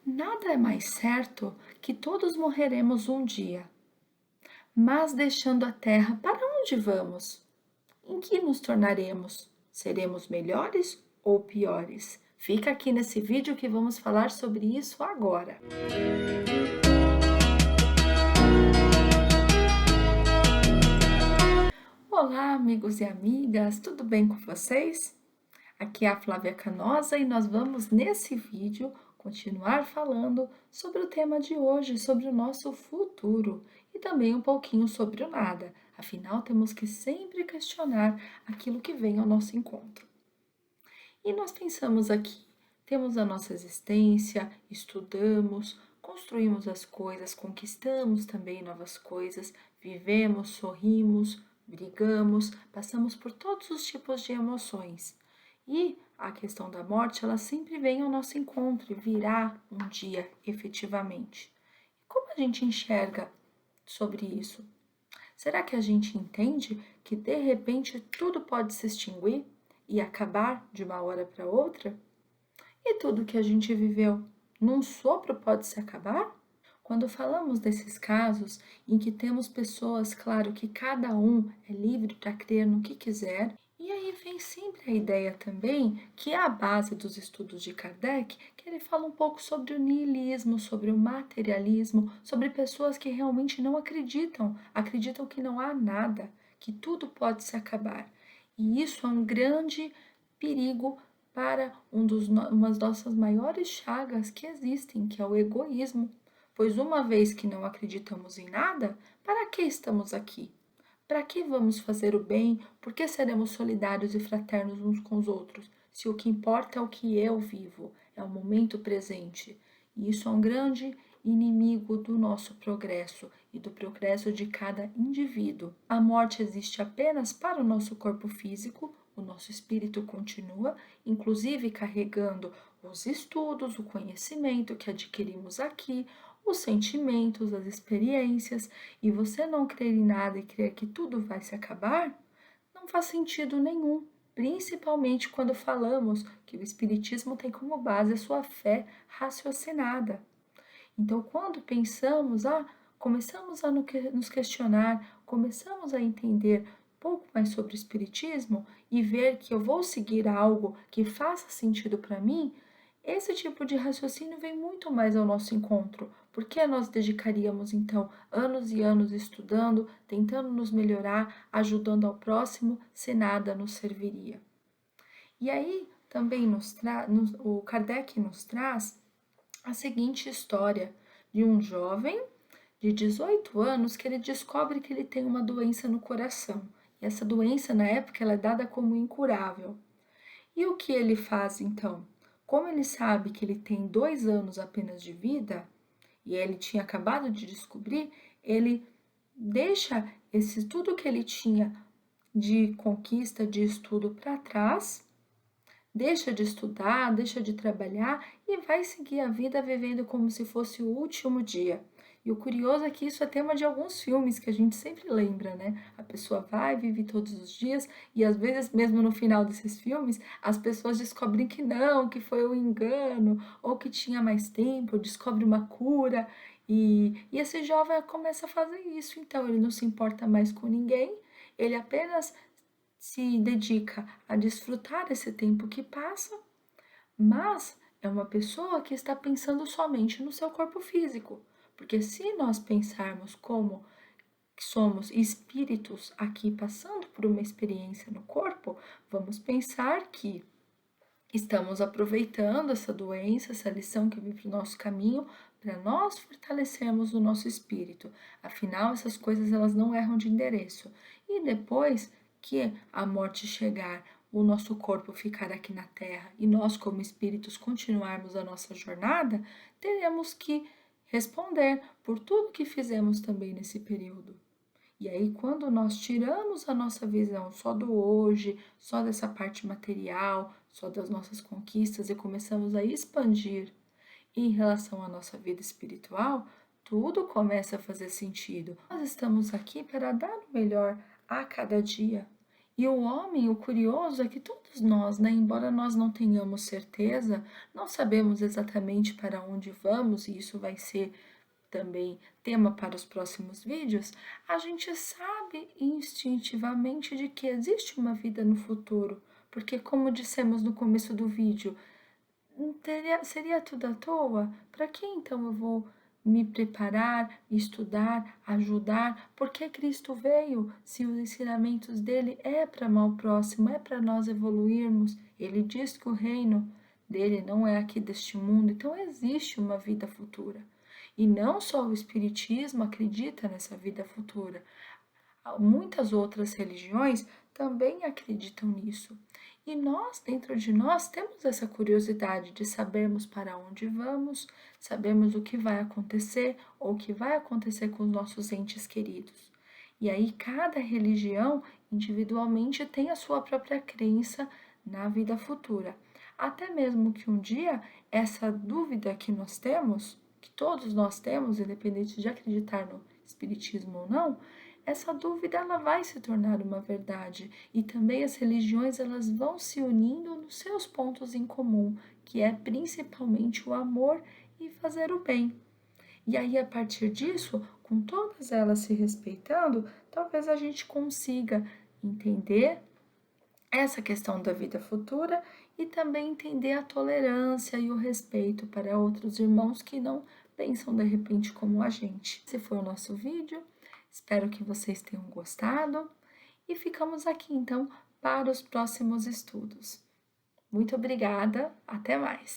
Nada é mais certo que todos morreremos um dia, mas deixando a terra, para onde vamos? Em que nos tornaremos? Seremos melhores ou piores? Fica aqui nesse vídeo que vamos falar sobre isso agora. Olá, amigos e amigas, tudo bem com vocês? Aqui é a Flávia Canosa e nós vamos nesse vídeo continuar falando sobre o tema de hoje, sobre o nosso futuro e também um pouquinho sobre o nada. Afinal, temos que sempre questionar aquilo que vem ao nosso encontro. E nós pensamos aqui, temos a nossa existência, estudamos, construímos as coisas, conquistamos também novas coisas, vivemos, sorrimos, brigamos, passamos por todos os tipos de emoções. E a questão da morte, ela sempre vem ao nosso encontro e virá um dia efetivamente. Como a gente enxerga sobre isso? Será que a gente entende que de repente tudo pode se extinguir e acabar de uma hora para outra? E tudo que a gente viveu num sopro pode se acabar? Quando falamos desses casos em que temos pessoas, claro que cada um é livre para crer no que quiser, e aí vem sempre a ideia também, que é a base dos estudos de Kardec, que ele fala um pouco sobre o niilismo, sobre o materialismo, sobre pessoas que realmente não acreditam, acreditam que não há nada, que tudo pode se acabar. E isso é um grande perigo para uma das nossas maiores chagas que existem, que é o egoísmo. Pois uma vez que não acreditamos em nada, para que estamos aqui? Para que vamos fazer o bem? Por que seremos solidários e fraternos uns com os outros? Se o que importa é o que eu vivo, é o momento presente. E isso é um grande inimigo do nosso progresso e do progresso de cada indivíduo. A morte existe apenas para o nosso corpo físico, o nosso espírito continua, inclusive carregando os estudos, o conhecimento que adquirimos aqui, os sentimentos, as experiências, e você não crer em nada e crer que tudo vai se acabar, não faz sentido nenhum, principalmente quando falamos que o Espiritismo tem como base a sua fé raciocinada. Então, quando pensamos, começamos a nos questionar, começamos a entender um pouco mais sobre o Espiritismo e ver que eu vou seguir algo que faça sentido para mim, esse tipo de raciocínio vem muito mais ao nosso encontro. Por que nós dedicaríamos, então, anos e anos estudando, tentando nos melhorar, ajudando ao próximo, se nada nos serviria? E aí, também o Kardec nos traz a seguinte história de um jovem de 18 anos que ele descobre que ele tem uma doença no coração. E essa doença, na época, ela é dada como incurável. E o que ele faz então? Como ele sabe que ele tem 2 anos apenas de vida, e ele tinha acabado de descobrir, ele deixa esse tudo que ele tinha de conquista, de estudo para trás, deixa de estudar, deixa de trabalhar e vai seguir a vida vivendo como se fosse o último dia. E o curioso é que isso é tema de alguns filmes que a gente sempre lembra, né? A pessoa vai, vive todos os dias e às vezes, mesmo no final desses filmes, as pessoas descobrem que não, que foi um engano, ou que tinha mais tempo, descobre uma cura. E esse jovem começa a fazer isso, então ele não se importa mais com ninguém, ele apenas se dedica a desfrutar esse tempo que passa, mas é uma pessoa que está pensando somente no seu corpo físico. Porque se nós pensarmos como que somos espíritos aqui passando por uma experiência no corpo, vamos pensar que estamos aproveitando essa doença, essa lição que vem para o nosso caminho, para nós fortalecermos o nosso espírito. Afinal, essas coisas elas não erram de endereço. E depois que a morte chegar, o nosso corpo ficar aqui na Terra e nós, como espíritos, continuarmos a nossa jornada, teremos que responder por tudo que fizemos também nesse período. E aí, quando nós tiramos a nossa visão só do hoje, só dessa parte material, só das nossas conquistas e começamos a expandir em relação à nossa vida espiritual, tudo começa a fazer sentido. Nós estamos aqui para dar o melhor a cada dia. E o homem, o curioso é que todos nós, né, embora nós não tenhamos certeza, não sabemos exatamente para onde vamos, e isso vai ser também tema para os próximos vídeos, a gente sabe instintivamente de que existe uma vida no futuro, porque como dissemos no começo do vídeo, seria tudo à toa? Para que então eu vou me preparar, estudar, ajudar? Porque Cristo veio, se os ensinamentos dele é para amar o próximo, é para nós evoluirmos. Ele diz que o reino dele não é aqui deste mundo, então existe uma vida futura. E não só o Espiritismo acredita nessa vida futura, muitas outras religiões também acreditam nisso. E nós, dentro de nós, temos essa curiosidade de sabermos para onde vamos, sabermos o que vai acontecer ou o que vai acontecer com os nossos entes queridos. E aí, cada religião individualmente tem a sua própria crença na vida futura. Até mesmo que um dia essa dúvida que nós temos, que todos nós temos, independente de acreditar no espiritismo ou não, essa dúvida ela vai se tornar uma verdade e também as religiões elas vão se unindo nos seus pontos em comum, que é principalmente o amor e fazer o bem. E aí a partir disso, com todas elas se respeitando, talvez a gente consiga entender essa questão da vida futura e também entender a tolerância e o respeito para outros irmãos que não pensam de repente como a gente. Esse foi o nosso vídeo, espero que vocês tenham gostado e ficamos aqui então para os próximos estudos. Muito obrigada, até mais!